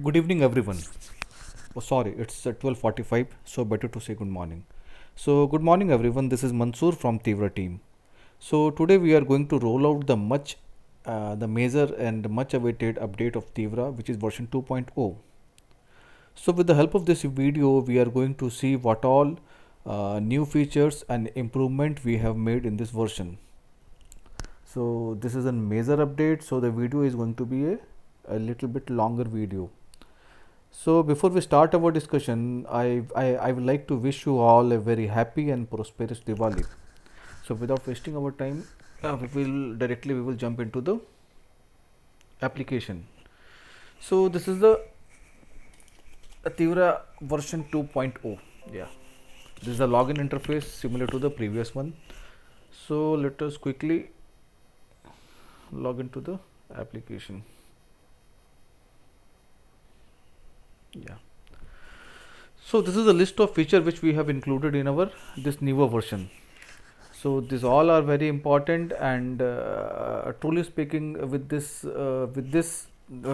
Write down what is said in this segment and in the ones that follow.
Good evening, everyone. Oh, sorry, it's 12:45, so better to say good morning. So, good morning, everyone. This is Mansoor from Teevra team. So, today we are going to roll out the major and much awaited update of Teevra, which is version 2.0. So, with the help of this video, we are going to see what all new features and improvement we have made in this version. So, this is a major update, so the video is going to be a little bit longer video. So before we start our discussion, I would like to wish you all a very happy and prosperous Diwali. So without wasting our time, we will jump into the application. So this is the Teevra version 2.0. Yeah, this is the login interface similar to the previous one. So let us quickly log into the application. Yeah. So this is a list of features which we have included in our this newer version. So these all are very important, and truly speaking, with this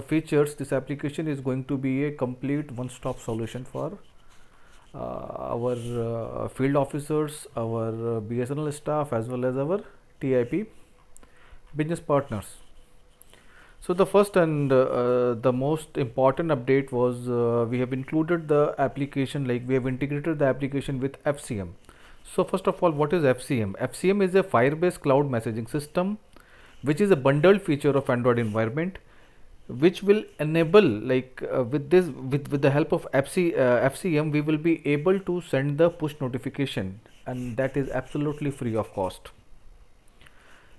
features, this application is going to be a complete one-stop solution for our field officers, our Bsnl staff, as well as our TIP business partners. So the first and the most important update was we have included the application, like we have integrated the application with FCM. So first of all, what is FCM? FCM is a Firebase cloud messaging system, which is a bundled feature of Android environment, which will enable, like with the help of FCM, we will be able to send the push notification, and that is absolutely free of cost.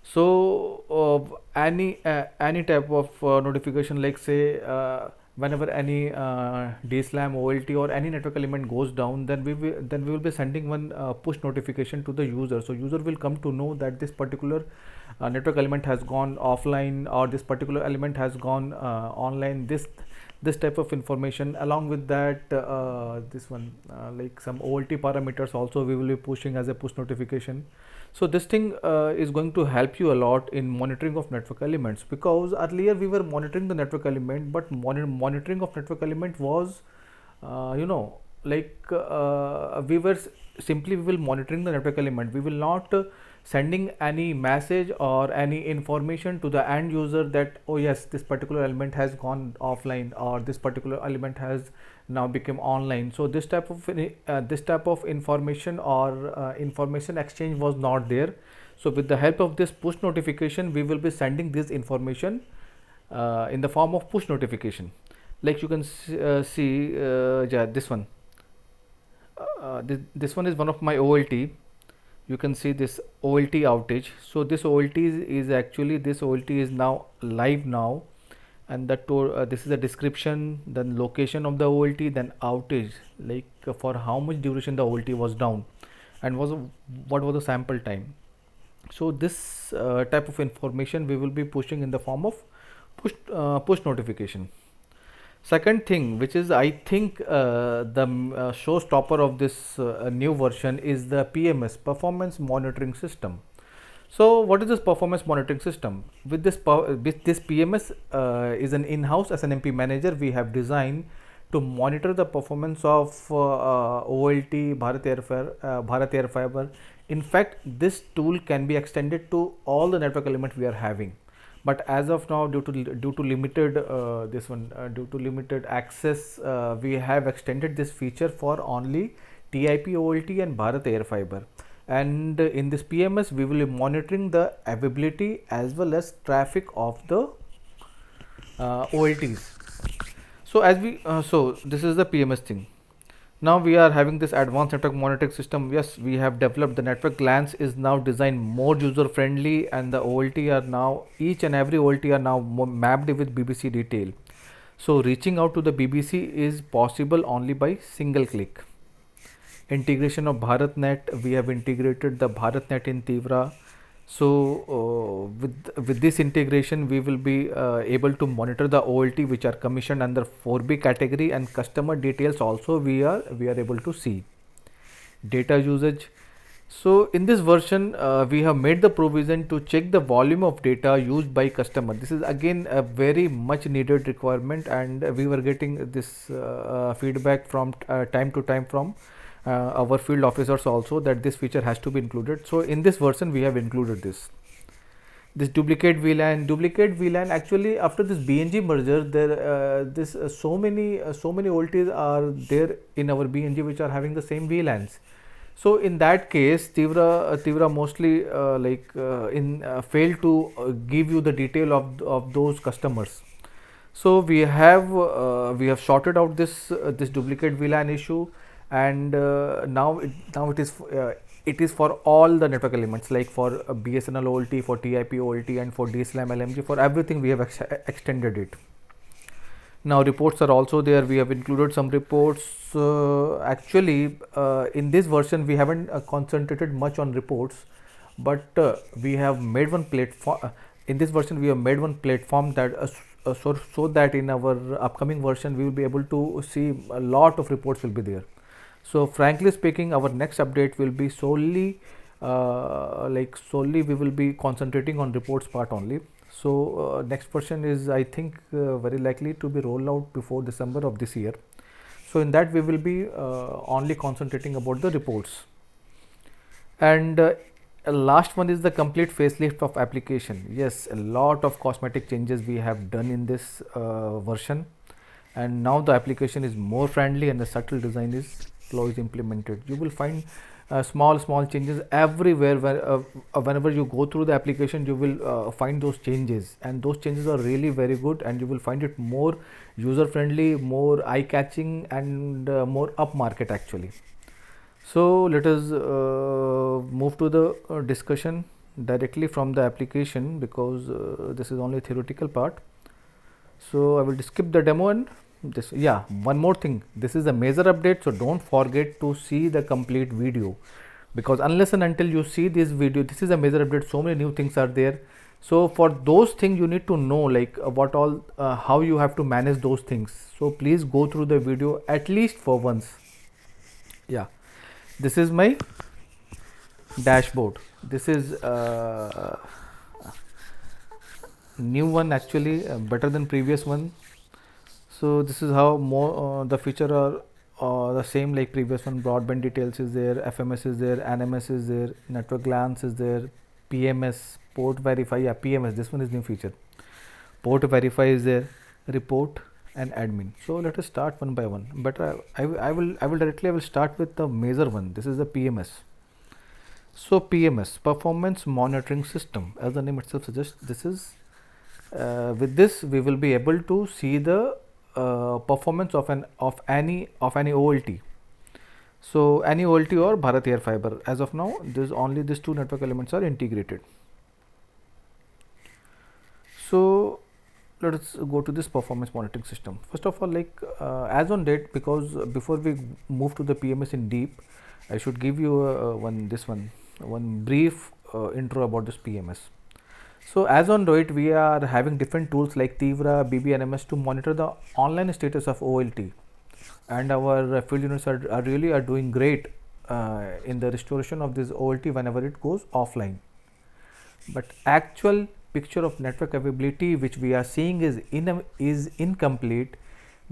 So any type of notification, like say whenever any DSLAM, OLT, or any network element goes down, then we will be sending one push notification to the user. So user will come to know that this particular network element has gone offline, or this particular element has gone online. This type of information. Along with that, this one, like some OLT parameters also we will be pushing as a push notification. So this thing is going to help you a lot in monitoring of network elements, because earlier we were monitoring the network element, but monitoring of network element was we were simply we will monitoring the network element. We will not sending any message or any information to the end user that, oh yes, this particular element has gone offline, or this particular element has now become online. So this type of information or information exchange was not there. So with the help of this push notification, we will be sending this information in the form of push notification. Like you can see, yeah, this one. This one is one of my OLT. You can see this OLT outage. So this OLT is actually, this OLT is now live now, and this is a description, then location of the OLT, then outage, like for how much duration the OLT was down, and what was the sample time. So this type of information we will be pushing in the form of push notification. Second thing, which is I think the showstopper of this new version, is the PMS, performance monitoring system. So what is this performance monitoring system? With this PMS is an in-house SNMP manager we have designed to monitor the performance of OLT, Bharat Air Fiber. In fact, this tool can be extended to all the network elements we are having. But as of now, due to limited due to limited access, we have extended this feature for only TIP OLT and Bharat Air Fiber. And in this PMS, we will be monitoring the availability as well as traffic of the OLTs. So so this is the PMS thing. Now we are having this advanced network monitoring system. Yes, we have developed the network glance is now designed more user friendly, and the OLT are now, each and every OLT are now mapped with BBC detail. So reaching out to the BBC is possible only by single click. Integration of BharatNet, we have integrated the BharatNet in Teevra. So with this integration, we will be able to monitor the OLT which are commissioned under 4B category, and customer details also we are able to see. Data usage, So in this version, we have made the provision to check the volume of data used by customer. This is again a very much needed requirement, and we were getting this feedback from time to time from our field officers also, that this feature has to be included. So in this version, we have included this duplicate VLAN. Actually, after this BNG merger, there this so many OLTs are there in our BNG which are having the same VLANs. So in that case, Teevra mostly failed to give you the detail of those customers. So we have sorted out this duplicate VLAN issue, and it is for all the network elements, like for BSNL OLT, for TIP OLT, and for DSLAM LMG. For everything, we have extended it. Now reports are also there. We have included some reports. In this version, we haven't concentrated much on reports, but we have made one platform. In this version, we have made one platform that so that in our upcoming version, we will be able to see a lot of reports will be there. So frankly speaking, our next update will be solely solely we will be concentrating on reports part only. So next version is, I think, very likely to be rolled out before December of this year. So in that we will be only concentrating about the reports. And last one is the complete facelift of application. Yes, a lot of cosmetic changes we have done in this version, and now the application is more friendly and the subtle design is flow is implemented. You will find small changes everywhere. Whenever you go through the application, you will find those changes, and those changes are really very good, and you will find it more user friendly, more eye catching, and more upmarket actually. So let us move to the discussion directly from the application, because this is only theoretical part. So I will skip the demo and this. Yeah, one more thing, this is a major update, so don't forget to see the complete video, because unless and until you see this video, this is a major update, so many new things are there. So for those things you need to know, like what all how you have to manage those things. So please go through the video at least for once. Yeah, this is my dashboard. This is new one actually, better than previous one. So this is how more the feature are the same like previous one. Broadband details is there, FMS is there, NMS is there, network glance is there, PMS, port verify. Yeah, PMS, this one is new feature. Port verify is there, report, and admin. So let us start one by one. But I will start with the major one. This is the PMS. So PMS, performance monitoring system, as the name itself suggests, this is with this we will be able to see the performance of any OLT. So any OLT or Bharat Air Fiber. As of now, only these two network elements are integrated. So let us go to this performance monitoring system. First of all, as on date, because before we move to the PMS in deep, I should give you one brief intro about this PMS. So as on date, we are having different tools like Teevra, BBNMS to monitor the online status of OLT, and our field units are really doing great in the restoration of this OLT whenever it goes offline. But actual picture of network availability which we are seeing is incomplete,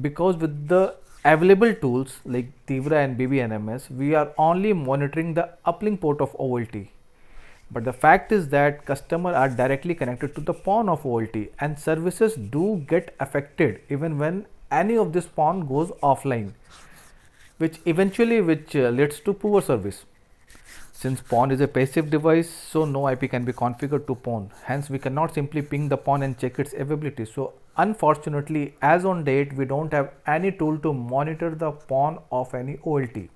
because with the available tools like Teevra and BBNMS, we are only monitoring the uplink port of OLT. But the fact is that customers are directly connected to the PON of OLT, and services do get affected even when any of this PON goes offline, which leads to poor service. Since PON is a passive device, so no IP can be configured to PON. Hence, we cannot simply ping the PON and check its availability. So unfortunately, as on date, we don't have any tool to monitor the PON of any OLT.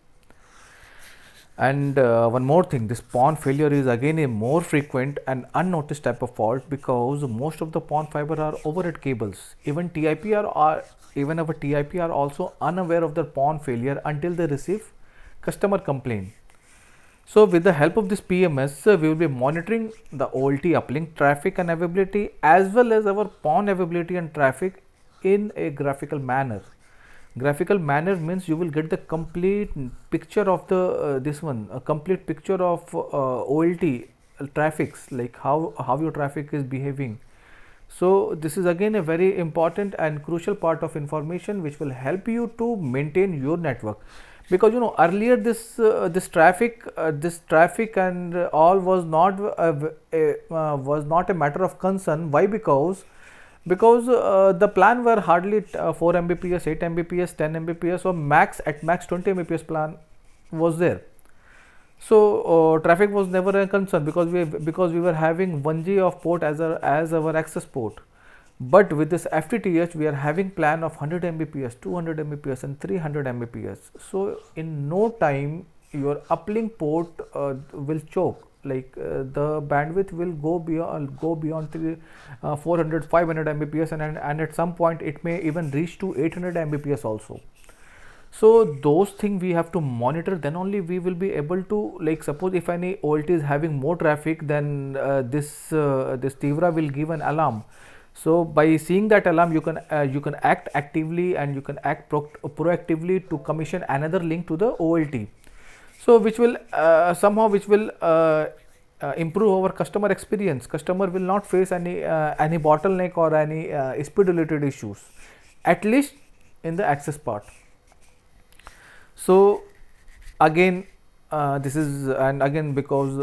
And one more thing, this PON failure is again a more frequent and unnoticed type of fault, because most of the PON fiber are overhead cables. Even our TIP are also unaware of the PON failure until they receive customer complaint. So with the help of this PMS, we will be monitoring the OLT uplink traffic and availability, as well as our PON availability and traffic in a graphical manner. Graphical manner means you will get the complete picture of the this one, a complete picture of OLT traffics, like how your traffic is behaving. So this is again a very important and crucial part of information which will help you to maintain your network, because you know earlier this traffic and all was not a matter of concern. Why? Because the plan were hardly 4 Mbps, 8 Mbps, 10 Mbps, or max at max 20 Mbps plan was there. So traffic was never a concern, because we were having 1G of port as our access port. But with this FTTH, we are having plan of 100 Mbps, 200 Mbps, and 300 Mbps. So in no time, your uplink port will choke. Like the bandwidth will go beyond 400, 500 Mbps, and at some point it may even reach to 800 Mbps also. So those things we have to monitor, then only we will be able to, like, suppose if any OLT is having more traffic, then this Teevra will give an alarm. So by seeing that alarm, you can act actively, and you can act proactively to commission another link to the OLT. So which will improve our customer experience. Customer will not face any bottleneck or any speed related issues, at least in the access part. So again, this is, and again, because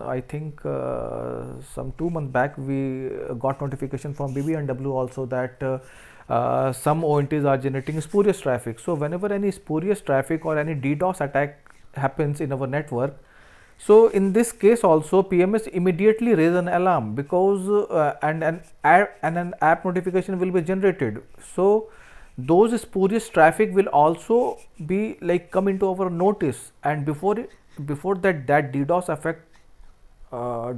I think some 2 months back we got notification from BBNW also that some ONTs are generating spurious traffic. So whenever any spurious traffic or any DDoS attack happens in our network, so in this case also PMS immediately raise an alarm, because and an app notification will be generated. So those spurious traffic will also be like come into our notice, and before that DDoS effect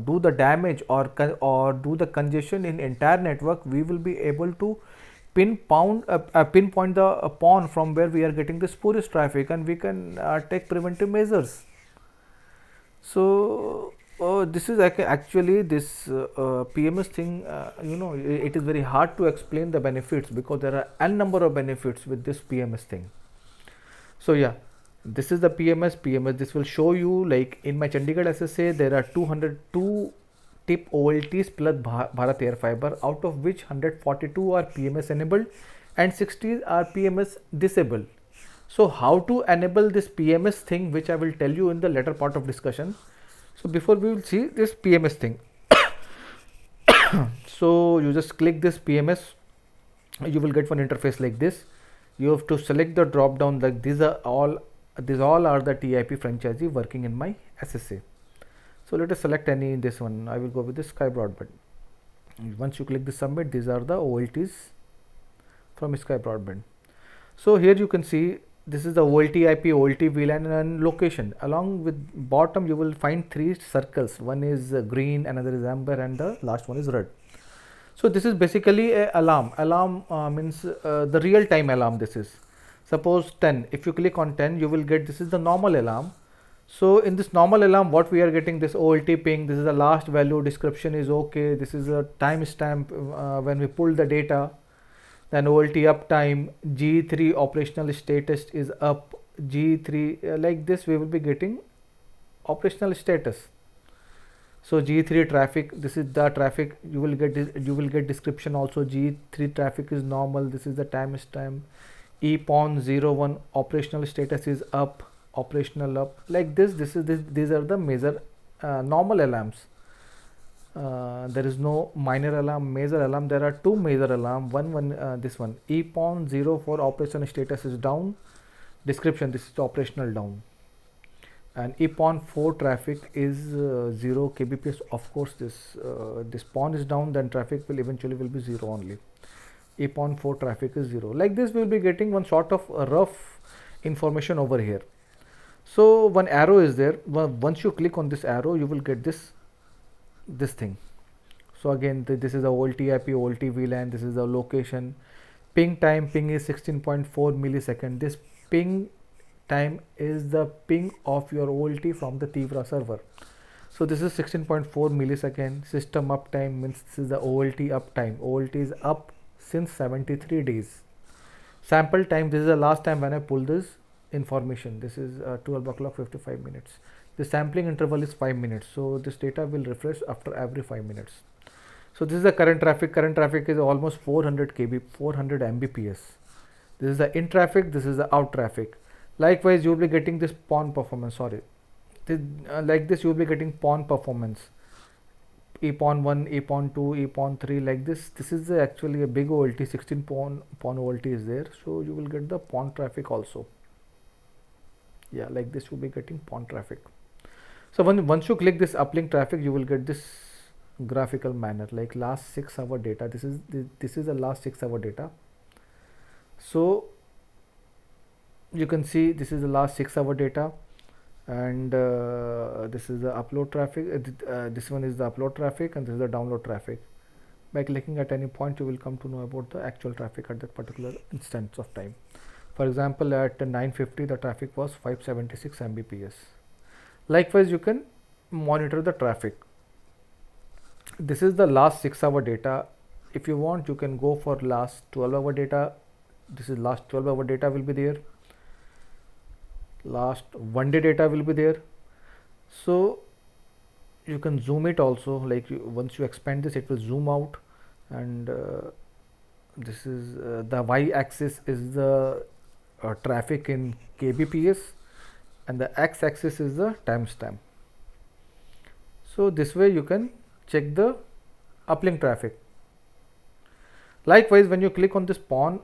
do the damage or do the congestion in entire network, we will be able to pinpoint the pawn from where we are getting the spurious traffic, and we can take preventive measures. So this is actually this PMS thing. It is very hard to explain the benefits, because there are n number of benefits with this PMS thing. So yeah, this is the PMS. This will show you, like in my Chandigarh SSA, there are 202 tip OLTs plus Bharat Air Fiber, out of which 142 are PMS enabled and 60 are PMS disabled. So how to enable this PMS thing, which I will tell you in the later part of discussion. So before we will see this PMS thing. So you just click this PMS, you will get one interface like this. You have to select the drop down, like these all are the TIP franchisee working in my SSA. So let us select any in this one. I will go with this Sky Broadband. Once you click the submit, these are the OLTs from Sky Broadband. So here you can see this is the OLT IP, OLT VLAN, and location. Along with bottom, you will find 3 circles. One is green, another is amber, and the last one is red. So this is basically a alarm. Alarm means the real time alarm. This is, suppose 10. If you click on 10, you will get, this is the normal alarm. So in this normal alarm, what we are getting, this OLT ping, this is the last value, description is okay. This is a timestamp when we pull the data. Then OLT uptime, G3 operational status is up, G3 like this we will be getting operational status. So G3 traffic, this is the traffic, you will get description also. G3 traffic is normal, this is the timestamp. EPON01 operational status is up, operational up, like this. These are the major normal alarms. There is no minor alarm, major alarm. There are 2 major alarm. This one EPON04 operation status is down, description, this is operational down, and EPON4 traffic is 0 kbps. Of course this PON is down, then traffic will eventually be 0 only. EPON4 traffic is 0. Like this we will be getting one sort of rough information over here. So one arrow is there. Once you click on this arrow, you will get this thing. So again, this is the OLT IP, OLT VLAN, this is the location. Ping time, ping is 16.4 millisecond. This ping time is the ping of your OLT from the Teevra server. So this is 16.4 millisecond. System uptime means this is the OLT uptime. OLT is up since 73 days. Sample time, this is the last time when I pull this information. This is 12 o'clock 55 minutes. The sampling interval is 5 minutes. So this data will refresh after every 5 minutes. So this is the current traffic. Current traffic is almost 400 kb, 400 mbps. This is the in traffic. This is the out traffic. Likewise, you will be getting this pawn performance. Sorry, like this you will be getting pawn performance. E pawn 1, E pawn 2, E pawn 3, like this. This is actually a big OLT. 16 pawn OLT is there. So you will get the pawn traffic also. Yeah, like this you will be getting pawn traffic. So once you click this uplink traffic, you will get this graphical manner, like last 6 hour data. This is the last 6 hour data. So you can see this is the last 6 hour data, and this is the upload traffic. This one is the upload traffic, and this is the download traffic. By clicking at any point, you will come to know about the actual traffic at that particular instance of time. For example, at 9:50 the traffic was 576 mbps. Likewise, you can monitor the traffic. This is the last 6 hour data. If you want, you can go for last 12 hour data. This is last 12 hour data will be there. Last 1 day data will be there. So you can zoom it also, like once you expand this, it will zoom out. And this is the y axis is the traffic in kbps, and the x axis is the timestamp. So this way you can check the uplink traffic. Likewise, when you click on this pawn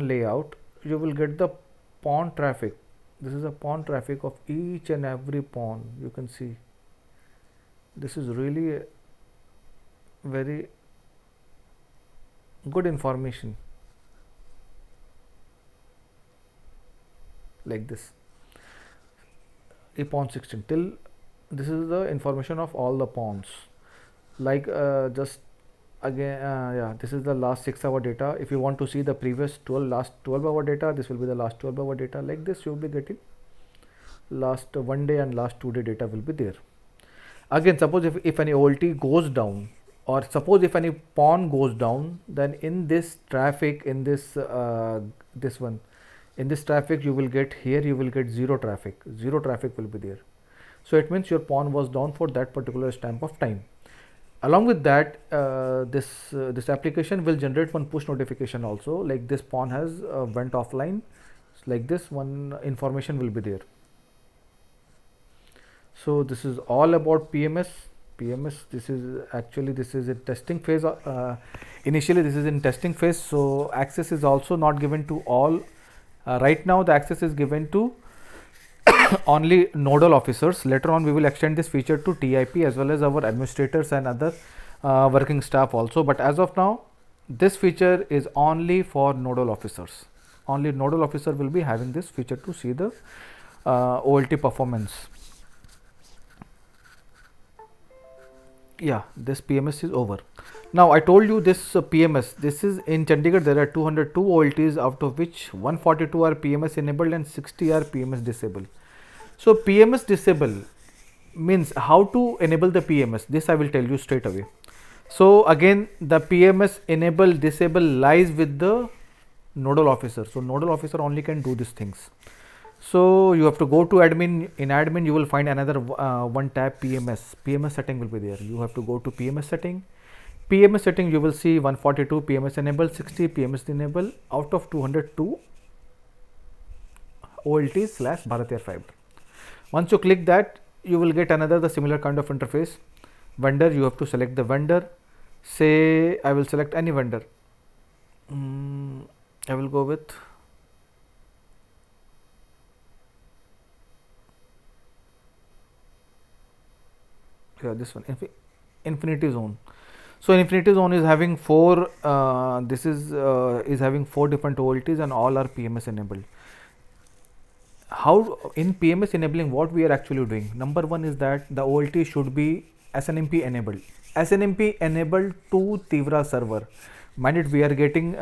layout, you will get the pawn traffic. This is a pawn traffic of each and every pawn. You can see this is really a very good information, like this. A pawn 16 till this is the information of all the pawns. Like just again, yeah, this is the last 6 hour data. If you want to see the previous last 12 hour data, this will be the last 12 hour data. Like this, you will be getting last 1 day and last 2 day data will be there. Again, suppose if any OLT goes down, or suppose if any pawn goes down, then in this traffic, in this in this traffic, you will get here, you will get zero traffic. Zero traffic will be there. So it means your pawn was down for that particular stamp of time. Along with that, this application will generate one push notification also, like this pawn has went offline. Like this one information will be there. So this is all about PMS. This is actually, this is a testing phase. Initially this is in testing phase, so access is also not given to all. Right now the access is given to only nodal officers. Later on we will extend this feature to TIP as well as our administrators and other working staff also, but as of now this feature is only for nodal officers. Only nodal officer will be having this feature to see the OLT performance. Yeah, this PMS is over. Now I told you this PMS, this is in Chandigarh there are 202 OLTs, out of which 142 are PMS enabled and 60 are PMS disabled. So PMS disable means how to enable the PMS, this I will tell you straight away. So again, the PMS enable disable lies with the nodal officer. So nodal officer only can do these things. So you have to go to admin. In admin you will find another one tab, PMS setting will be there. You have to go to PMS setting. PMS setting you will see 142 PMS enable, 60 PMS enable out of 202 OLT / Bharat Air Fiber. Once you click that, you will get another the similar kind of interface. Vendor, you have to select the vendor. Say I will select any vendor. I will go with this one, Infinity Zone. So Infinity Zone is having four. This is having 4 different OLTs and all are PMS enabled. How in PMS enabling, what we are actually doing? Number one is that the OLT should be SNMP enabled. SNMP enabled to Teevra server. Mind it, we are getting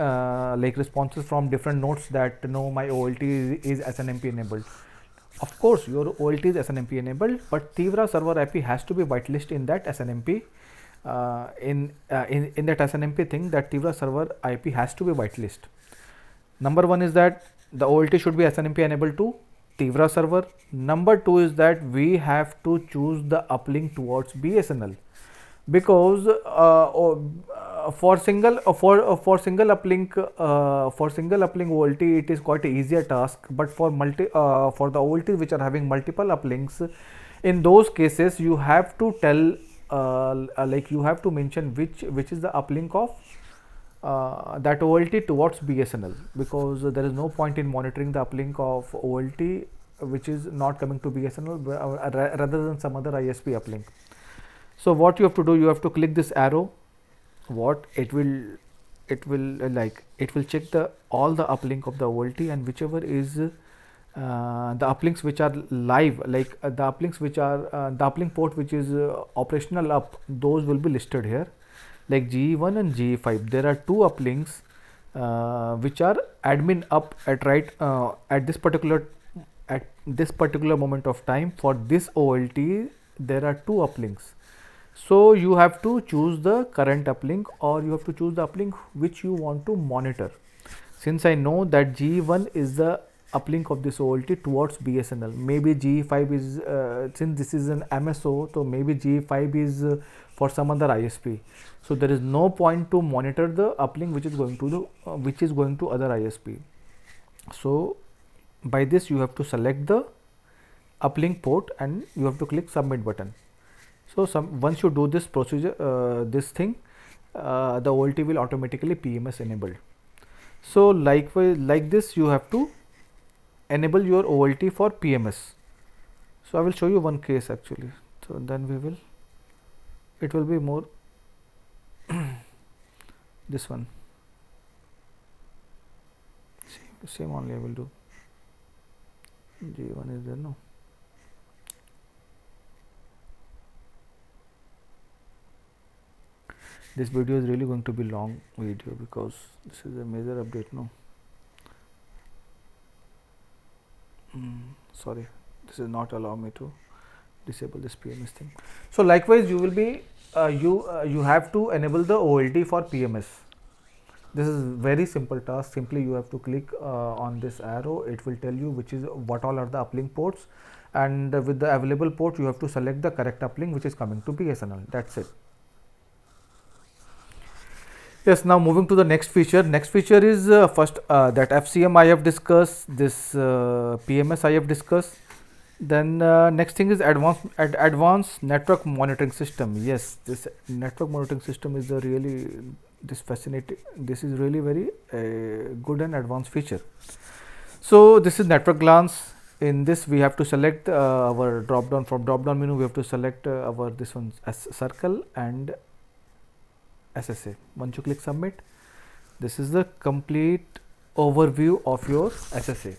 like responses from different nodes that no, my OLT is SNMP enabled. Of course, your OLT is SNMP enabled, but Teevra server IP has to be whitelist in that SNMP. In that SNMP thing, that Teevra server IP has to be whitelist. Number one is that the OLT should be SNMP enabled to Teevra server. Number two is that we have to choose the uplink towards BSNL, because for single uplink OLT it is quite an easier task, but for for the OLT which are having multiple uplinks, in those cases you have to tell like you have to mention which is the uplink of that OLT towards BSNL, because there is no point in monitoring the uplink of OLT which is not coming to BSNL rather than some other ISP uplink. So what you have to do, you have to click this arrow. What it will it will check the all the uplink of the OLT, and whichever is the uplinks which are live, like the uplinks which are the uplink port which is operational up, those will be listed here, like GE1 and GE5. There are two uplinks which are admin up at at this particular moment of time. For this OLT there are two uplinks, so you have to choose the current uplink, or you have to choose the uplink which you want to monitor. Since I know that GE1 is the uplink of this OLT towards BSNL, maybe GE5 is since this is an MSO, so maybe GE5 is for some other ISP. So there is no point to monitor the uplink which is going to other ISP. So by this you have to select the uplink port and you have to click submit button. So once you do this procedure, this thing, the OLT will automatically PMS enabled. So likewise, like this, you have to enable your OLT for PMS. So I will show you one case actually. So then it will be more this one. Same only I will do. G1 is there, no. This video is really going to be long video because this is a major update, no. Sorry, this is not allow me to disable this PMS thing. So likewise, you will be you have to enable the OLT for PMS. This is very simple task. Simply you have to click on this arrow. It will tell you what all are the uplink ports, and with the available port you have to select the correct uplink which is coming to BSNL. That's it. Yes, now moving to the next feature. Next feature is first that FCM I have discussed, this PMS I have discussed. Then next thing is advanced network monitoring system. Yes, this network monitoring system is a really fascinating. This is really very good and advanced feature. So this is network glance. In this we have to select our drop down. From drop down menu we have to select our this one as circle and SSA. Once you click submit, this is the complete overview of your SSA.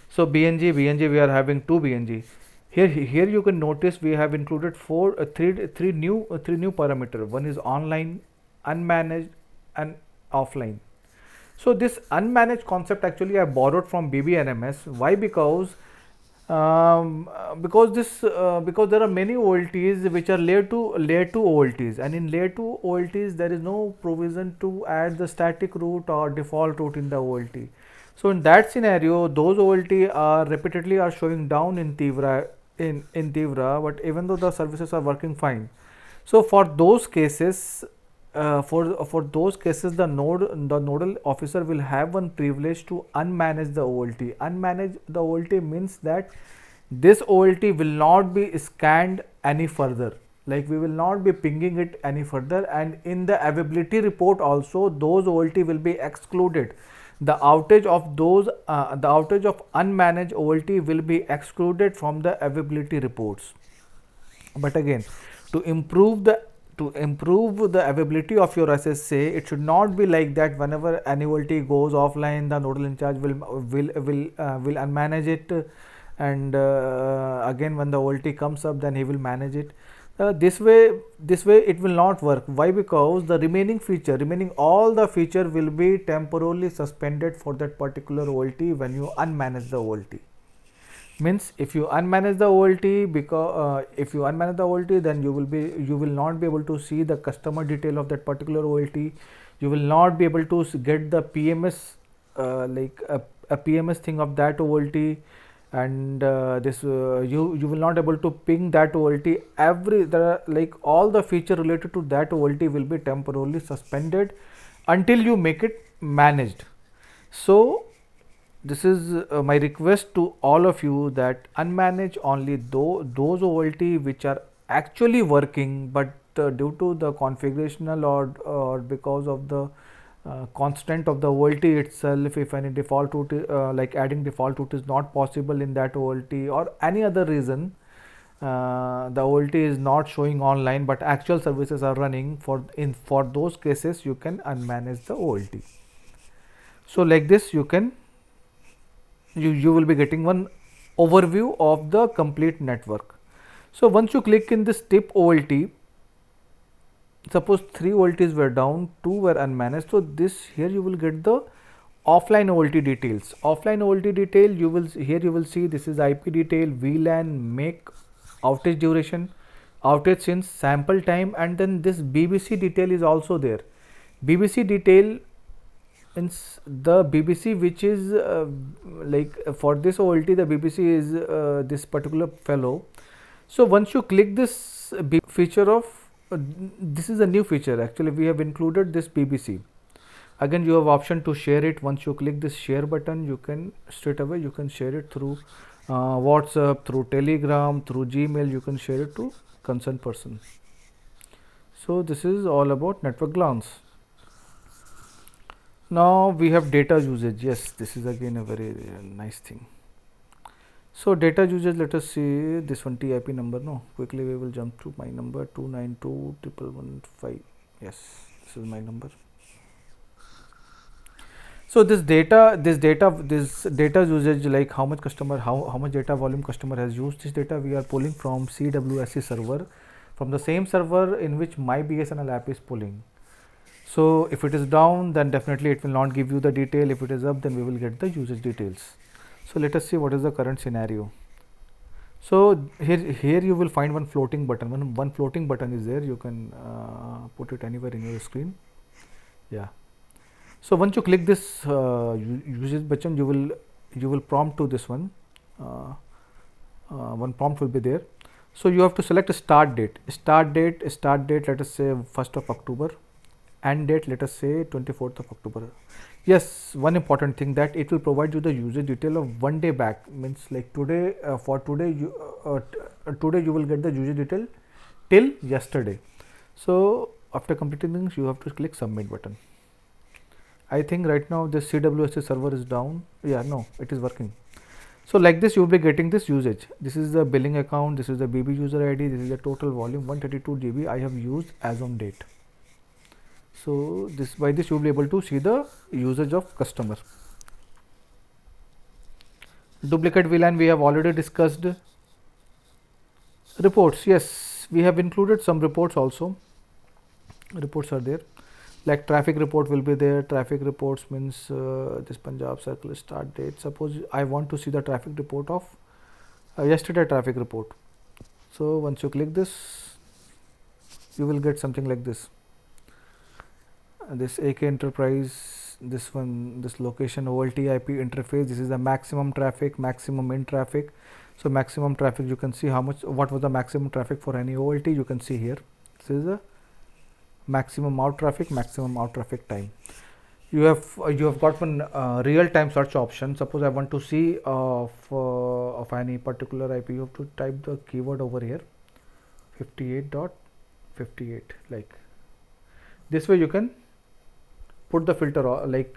So BNG we are having two BNG. Here you can notice we have included three new parameter. One is online, unmanaged, and offline. So this unmanaged concept actually I borrowed from BBNMS. Why? Because there are many OLTs which are layer 2 OLTs, and in layer 2 OLTs there is no provision to add the static route or default route in the OLT. So in that scenario, those OLT are repeatedly showing down in Teevra, but even though the services are working fine. So for those cases, the nodal officer will have one privilege to unmanage the OLT. Unmanage the OLT means that this OLT will not be scanned any further, like we will not be pinging it any further, and in the availability report also those OLT will be excluded. The outage of unmanaged OLT will be excluded from the availability reports. But again, to improve the availability of your SSA, it should not be like that. Whenever an OLT goes offline, the nodal in charge will unmanage it, and again when the OLT comes up, then he will manage it. This way it will not work. Why? Because the remaining all the feature will be temporarily suspended for that particular OLT when you unmanage the OLT. Means if you unmanage the OLT, then you will not be able to see the customer detail of that particular OLT. You will not be able to get the PMS like a PMS thing of that OLT, and this you will not able to ping that OLT. There are like all the feature related to that OLT will be temporarily suspended until you make it managed. So this is my request to all of you, that unmanage only those OLT which are actually working, but due to the configurational or because of the constant of the OLT itself, if any default route like adding default route is not possible in that OLT, or any other reason, the OLT is not showing online but actual services are running, for those cases you can unmanage the OLT. So like this you will be getting one overview of the complete network. So once you click in this tip OLT, suppose 3 OLTs were down, 2 were unmanaged. So this here you will get the offline OLT details. Offline OLT detail, you will see this is IP detail, VLAN, make, outage duration, outage since, sample time, and then this BBC detail is also there. BBC detail means the BBC which is like for this OLT, the BBC is this particular fellow. So once you click this feature of this is a new feature, actually we have included this BBC. Again you have option to share it. Once you click this share button, you can straight away you can share it through WhatsApp, through Telegram, through Gmail. You can share it to concerned person. So this is all about network glance. Now we have data usage. Yes, this is again a very nice thing. So data usage, let us see this one, TIP number. No, quickly we will jump to my number 292.115. Yes, this is my number. So this data usage, like how much customer, how much data volume customer has used, this data we are pulling from CWSC server, from the same server in which my Bsnl app is pulling. So if it is down, then definitely it will not give you the detail. If it is up, then we will get the usage details. So let us see what is the current scenario. So here you will find one floating button. One floating button is there. You can put it anywhere in your screen. Yeah. So once you click this usage button, you will prompt to this one. One prompt will be there. So you have to select a start date. Start date. Let us say 1st of October. End date, let us say 24th of October. Yes, one important thing, that it will provide you the usage detail of 1 day back. Means like today, for today you will get the usage detail till yesterday. So after completing things, you have to click submit button. I think right now this CWSC server is down. Yeah, no, it is working. So like this you will be getting this usage. This is the billing account, this is the BB user ID, this is the total volume 132 GB I have used as on date. So by this you will be able to see the usage of customer. Duplicate VLAN we have already discussed. Reports, yes, we have included some reports also. Reports are there, like traffic report will be there. Traffic reports means this Punjab circle start date. Suppose I want to see the traffic report of yesterday traffic report. So once you click this, you will get something like this. This AK enterprise, this one, this location OLT IP interface, this is the maximum traffic, maximum in traffic. So maximum traffic, you can see what was the maximum traffic for any OLT. You can see here, this is the maximum out traffic time. You have got one real time search option. Suppose I want to see of any particular IP, you have to type the keyword over here, 58.58, like this way you can put the filter, like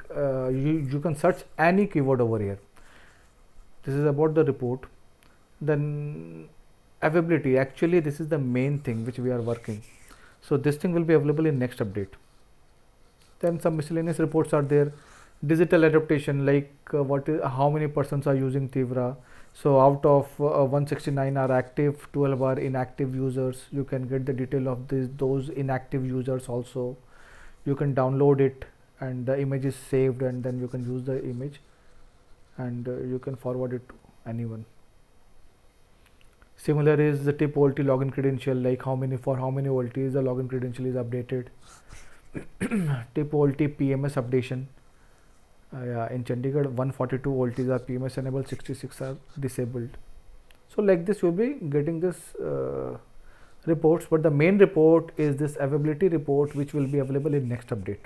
you can search any keyword over here. This is about the report. Then availability, actually this is the main thing which we are working. So this thing will be available in next update. Then some miscellaneous reports are there. Digital adaptation, like how many persons are using Teevra. So out of 169 are active, 12 are inactive users. You can get the detail of those inactive users also. You can download it and the image is saved, and then you can use the image and you can forward it to anyone. Similar is the tip OLT login credential, like for how many OLTs the login credential is updated. Tip OLT PMS updation. Yeah, in Chandigarh 142 voltage are PMS enabled, 66 are disabled. So like this you'll be getting this reports, but the main report is this availability report, which will be available in next update.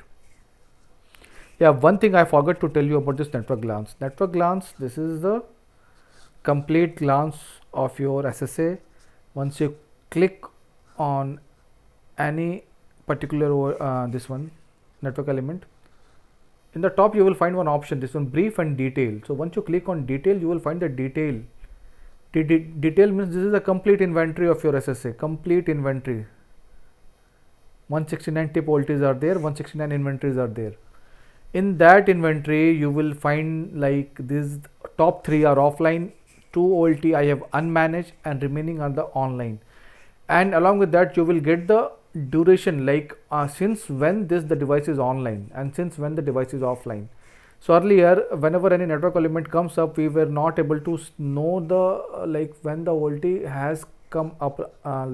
Yeah, one thing I forgot to tell you about this network glance. Network glance, this is the complete glance of your SSA. Once you click on any particular this one network element, in the top you will find one option, this one brief and detail. So once you click on detail, you will find the detail. Detail means this is a complete inventory of your SSA, complete inventory. 169 tip voltages are there, 169 inventories are there. In that inventory you will find like these top 3 are offline, 2 OLT I have unmanaged, and remaining are the online. And along with that you will get the duration, like since when the device is online and since when the device is offline. So earlier whenever any network element comes up, we were not able to know the like when the OLT has come up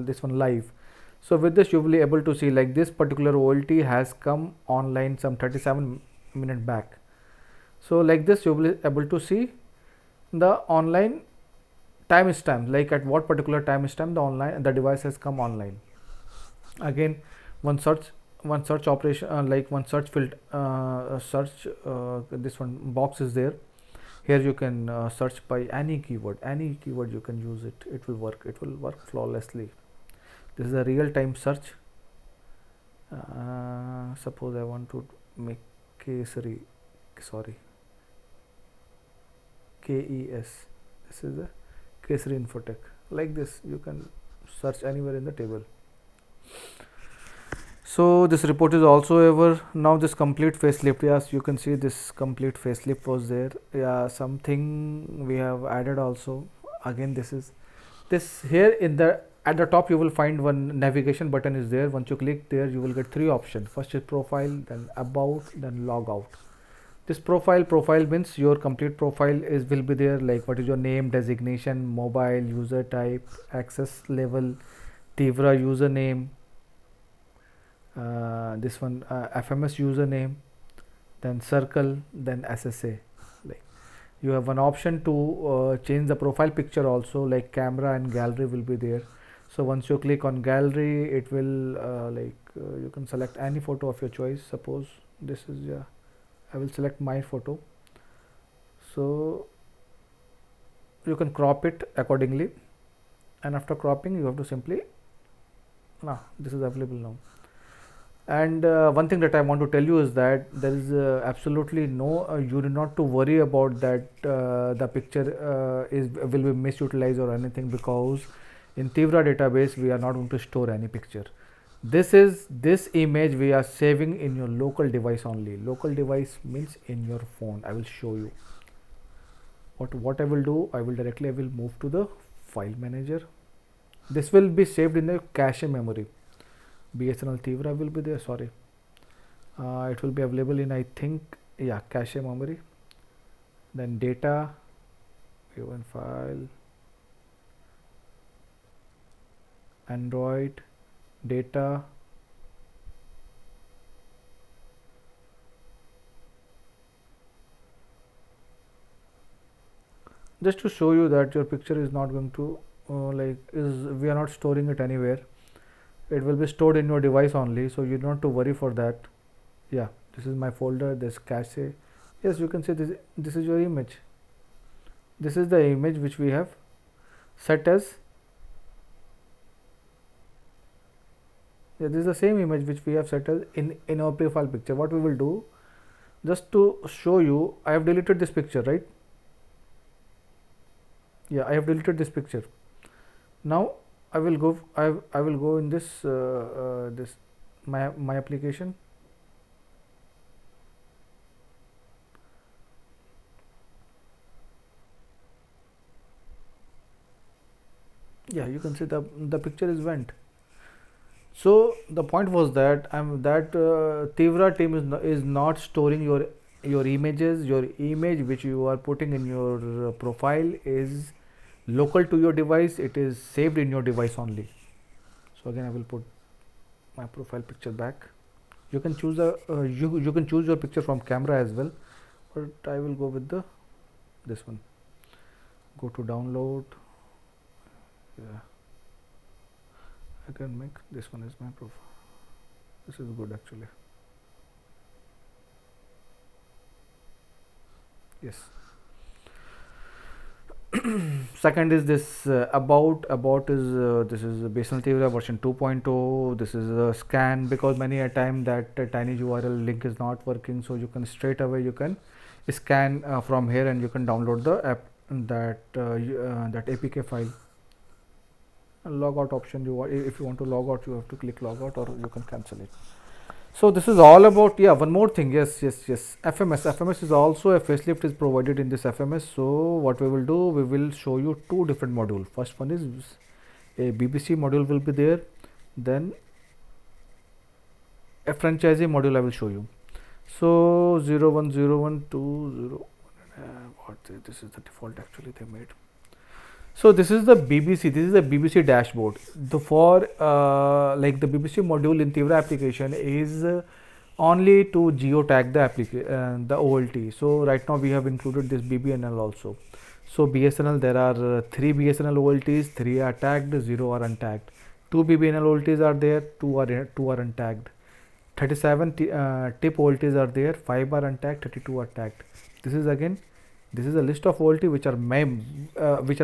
this one live. So with this you will be able to see like this particular OLT has come online some 37 minutes back. So like this you will be able to see the online timestamp, like at what particular timestamp the device has come online. Again, one search operation, like one search field search this one box is there. Here you can search by any keyword you can use it. It will work flawlessly. This is a real-time search. Suppose I want to make Kesari, sorry, KES. This is the Kesari Infotech. Like this, you can search anywhere in the table. So this report is also ever now this complete facelift. Yes, you can see this complete facelift was there. Yeah, something we have added also. Again, this here in the at the top you will find one navigation button is there. Once you click there, you will get 3 options. First is profile, then about, then log out. This profile means your complete profile will be there, like what is your name, designation, mobile, user type, access level, Teevra username, this one FMS username, then circle, then SSA. Like you have one option to change the profile picture also, like camera and gallery will be there. So once you click on gallery, it will you can select any photo of your choice. Suppose this is I will select my photo. So you can crop it accordingly, and after cropping you have to simply this is available now. And one thing that I want to tell you is that there is absolutely no you do not to worry about that the picture will be misutilized or anything, because in Teevra database we are not going to store any picture. This image we are saving in your local device only. Local device means in your phone. I will show you what I will do. I will move to the file manager. This will be saved in the cache memory. Bsnl Teevra will be there, sorry. It will be available in, I think, cache memory. Then data, given file, Android, data, just to show you that your picture is not going to we are not storing it anywhere. It will be stored in your device only, so you don't have to worry for that. Yeah, this is my folder, this cache. Yes, you can see this is your image. This is the image which we have set as this is the same image which we have set as in our profile picture. What we will do, just to show you, I have deleted this picture, right? Yeah, I have deleted this picture. Now I will go in this this my application. Yeah, you can see the picture is went. So the point was that Teevra team is not storing your images. Your image which you are putting in your profile is local to your device. It is saved in your device only. So again I will put my profile picture back. You can choose you can choose your picture from camera as well, but I will go with the this one. Go to download. Yeah, I can make this one is my profile. This is good actually. Yes. Second is this about is this is Bsnl Teevra version 2.0. This is a scan, because many a time that tiny URL link is not working, so you can straight away you can scan from here and you can download the app, that APK file. Logout option, if you want to log out, you have to click logout, or you can cancel it. So this is all about, yeah, one more thing. Yes, FMS is also a facelift is provided in this FMS. So what we will do, we will show you two different modules. First one is a BBC module will be there, then a franchisee module I will show you. So 010120 this is the default actually they made. So this is the BBC. This is the BBC dashboard. The for like the BBC module in Teevra application is only to geotag the OLT. So right now we have included this BBNL also. So BSNL, there are 3 BSNL OLTs, 3 are tagged, 0 are untagged. 2 BBNL OLTs are there, 2 are untagged. 37 tip OLTs are there, 5 are untagged, 32 are tagged. This is again. This is a list of OLT which are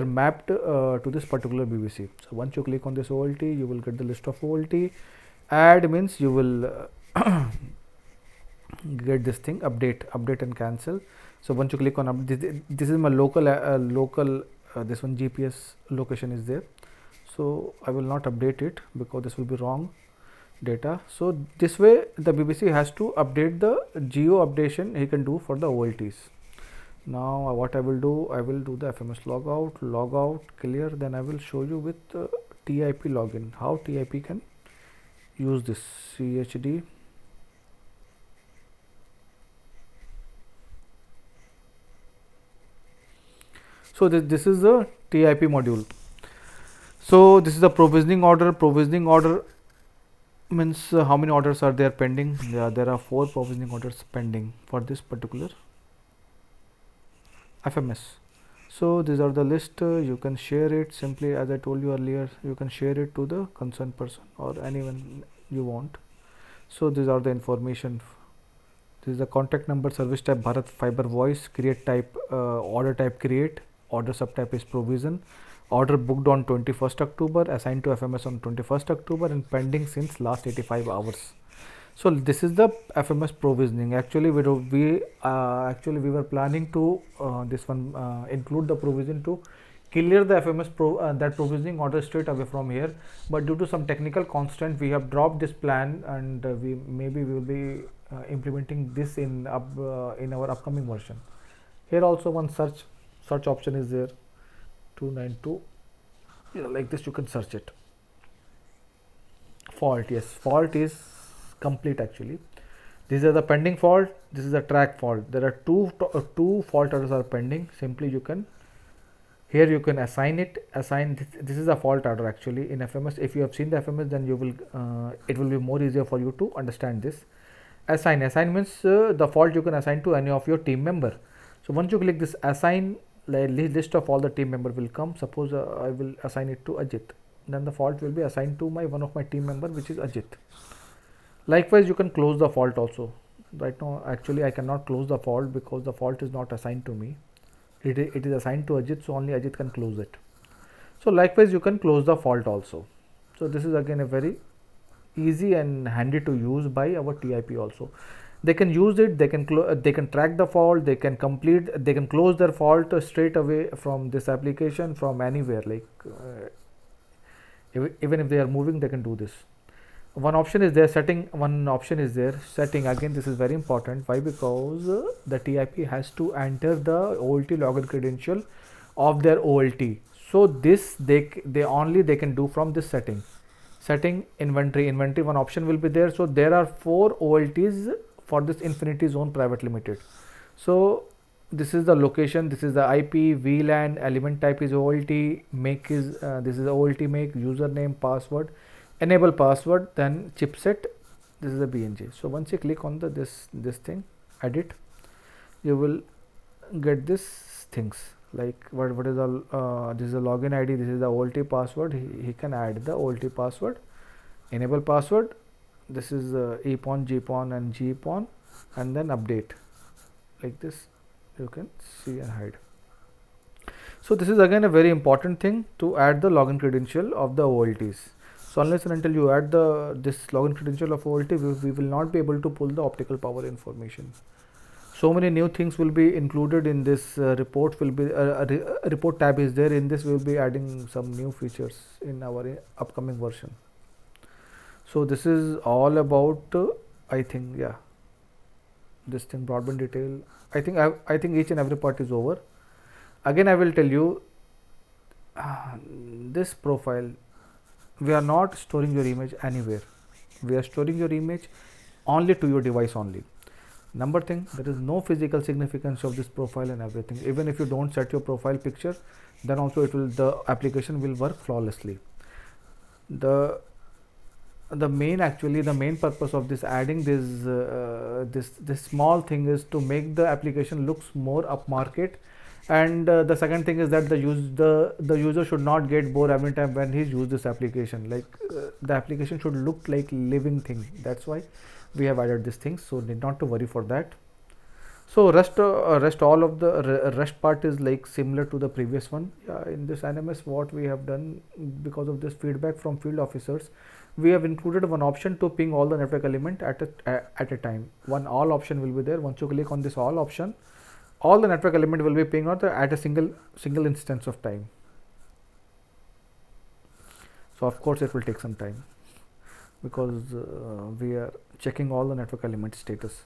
mapped to this particular BBC. So once you click on this OLT, you will get the list of OLT. Add means you will get this thing, update and cancel. So once you click on this is my local this one GPS location is there. So I will not update it because this will be wrong data. So this way the BBC has to update the geo updation he can do for the OLTs. Now what I will do the FMS logout clear, then I will show you with TIP login how TIP can use this CHD. So this is the TIP module. So this is the provisioning order. Provisioning order means how many orders are there pending. There are 4 provisioning orders pending for this particular FMS. So these are the list. You can share it simply, as I told you earlier, you can share it to the concerned person or anyone you want. So these are the information. This is the contact number, service type Bharat Fiber Voice, create type order type create, order subtype is provision, order booked on 21st October, assigned to FMS on 21st October and pending since last 85 hours. So this is the FMS provisioning. Actually we were planning to this one include the provision to clear the FMS that provisioning order straight away from here, but due to some technical constraint we have dropped this plan, and we will be implementing this in our upcoming version. Here also one search option is there, 292, like this you can search it. Fault, yes, fault is complete actually. These are the pending fault, this is the track fault. There are two fault orders are pending. Simply you can here you can assign this is a fault order actually in FMS. If you have seen the FMS, then you will it will be more easier for you to understand this. Assign means the fault you can assign to any of your team member. So once you click this assign, list of all the team member will come. Suppose I will assign it to Ajit, then the fault will be assigned to one of my team member, which is Ajit. Likewise you can close the fault also. Right now actually I cannot close the fault because the fault is not assigned to me. It is assigned to Ajit, so only Ajit can close it. So likewise you can close the fault also. So this is again a very easy and handy to use by our TIP also. They can use it, they can track the fault, they can close their fault straight away from this application, from anywhere, like even if they are moving, they can do this. One option is there, setting. Again, this is very important. Why? Because the TIP has to enter the OLT login credential of their OLT. So this they can do from this setting inventory. One option will be there. So there are 4 OLTs for this Infinity Zone Private Limited. So this is the location, this is the IP, VLAN, element type is OLT, make is this is the OLT make, username, password, enable password, then chipset, this is the BNG. So once you click on this thing, edit, you will get this things like what is the this is the login ID, this is the OLT password. He can add the OLT password, enable password, this is EPON, GPON and GPON, and then update like this. You can see and hide. So this is again a very important thing to add the login credential of the OLTs. So unless and until you add the this login credential of OLT, we will not be able to pull the optical power information. So many new things will be included in this report. Will be a report tab is there. In this, we will be adding some new features in our upcoming version. So this is all about. I think yeah, this thing broadband detail. I think each and every part is over. Again, I will tell you this profile. We are not storing your image anywhere. We are storing your image only to your device only. Number thing, there is no physical significance of this profile and everything. Even if you don't set your profile picture, then also the application will work flawlessly. The main purpose of this adding this small thing is to make the application looks more upmarket, and the second thing is that the user should not get bored every time when he use this application. Like the application should look like living thing. That's why we have added these things, so need not to worry for that. So rest all of the rest part is like similar to the previous one. In this NMS, what we have done, because of this feedback from field officers, we have included one option to ping all the network element at a time. One all option will be there. Once you click on this all option, all the network element will be pinged out at a single instance of time. So of course it will take some time because we are checking all the network element status.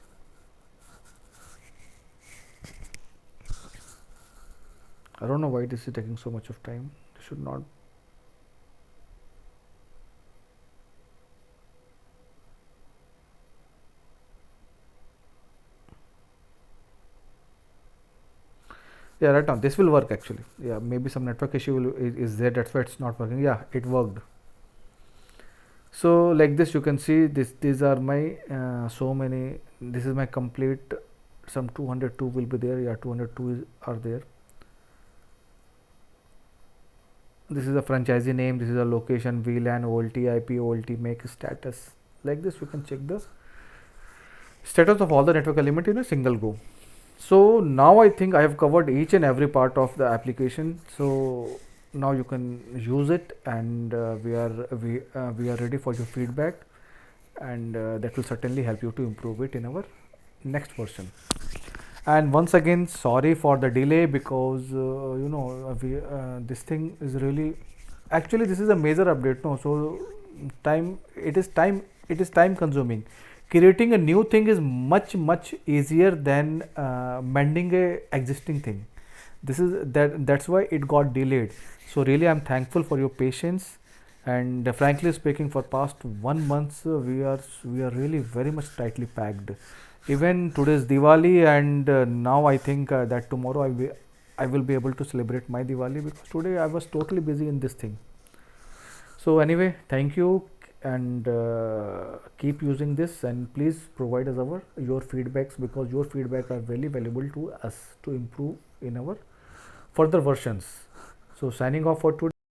I don't know why this is taking so much of time. This should not. Yeah, right now this will work actually. Yeah, maybe some network issue is there, that's why it's not working. Yeah, it worked. So like this you can see these are my so many. This is my complete. Some 202 will be there. Yeah, 202 are there. This is a franchisee name, this is a location, VLAN, OLT, IP, OLT, make status. Like this you can check the status of all the network element in a single go. So now I think I have covered each and every part of the application. So now you can use it, and we are ready for your feedback, and that will certainly help you to improve it in our next version. And once again, sorry for the delay, because this thing is really, actually this is a major update, no? So it is time consuming. Creating a new thing is much easier than mending a existing thing. That's why it got delayed. So really I'm thankful for your patience, and frankly speaking, for past 1 month we are really very much tightly packed. Even today is Diwali, and now I think that tomorrow I will be able to celebrate my Diwali, because today I was totally busy in this thing. So anyway, thank you, and keep using this, and please provide us your feedbacks, because your feedback are very valuable to us to improve in our further versions. So signing off for today.